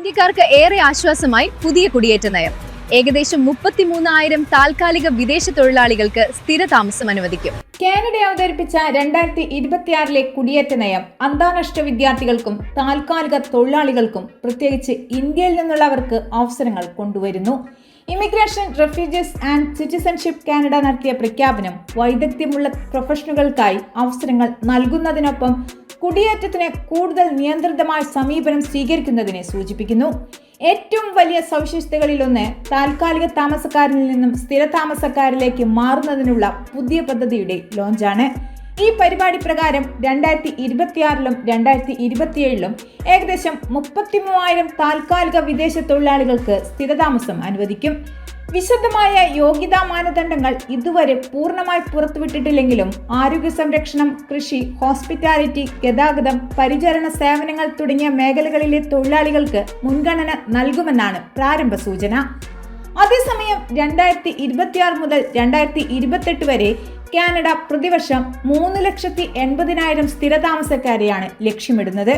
ഇന്ത്യക്കാർക്ക് ഏറെ ആശ്വാസമായി പുതിയ കുടിയേറ്റ നയം. ഏകദേശം 33,000 താൽക്കാലിക വിദേശ തൊഴിലാളികൾക്ക് സ്ഥിരതാമസം അനുവദിക്കും. കാനഡ അവതരിപ്പിച്ച 2026 കുടിയേറ്റ നയം അന്താരാഷ്ട്ര വിദ്യാർത്ഥികൾക്കും താൽക്കാലിക തൊഴിലാളികൾക്കും പ്രത്യേകിച്ച് ഇന്ത്യയിൽ നിന്നുള്ളവർക്ക് അവസരങ്ങൾ കൊണ്ടുവരുന്നു. Immigration, refugees and citizenship Canada നടത്തിയ പ്രഖ്യാപനം വൈദഗ്ധ്യമുള്ള പ്രൊഫഷണലുകൾക്കായി അവസരങ്ങൾ നൽകുന്നതിനൊപ്പം കുടിയേറ്റത്തിന് കൂടുതൽ നിയന്ത്രിതമായ സമീപനം സ്വീകരിക്കുന്നതിനെ സൂചിപ്പിക്കുന്നു. ഏറ്റവും വലിയ സവിശേഷതകളിലൊന്ന് താൽക്കാലിക താമസക്കാരിൽ നിന്നും സ്ഥിര താമസക്കാരിലേക്ക് മാറുന്നതിനുള്ള പുതിയ പദ്ധതിയുടെ ലോഞ്ചാണ്. ഈ പരിപാടി പ്രകാരം 2026 2027 ഏകദേശം 33,000 താൽക്കാലിക വിദേശ തൊഴിലാളികൾക്ക് സ്ഥിരതാമസം അനുവദിക്കും. വിശദമായ യോഗ്യതാ മാനദണ്ഡങ്ങൾ ഇതുവരെ പൂർണ്ണമായി പുറത്തുവിട്ടിട്ടില്ലെങ്കിലും ആരോഗ്യ സംരക്ഷണം, കൃഷി, ഹോസ്പിറ്റാലിറ്റി, ഗതാഗതം, പരിചരണ സേവനങ്ങൾ തുടങ്ങിയ മേഖലകളിലെ തൊഴിലാളികൾക്ക് മുൻഗണന നൽകുമെന്നാണ് പ്രാരംഭ സൂചന. അതേസമയം 2026 മുതൽ 2028 വരെ കാനഡ പ്രതിവർഷം 3,80,000 സ്ഥിരതാമസക്കാരെയാണ് ലക്ഷ്യമിടുന്നത്.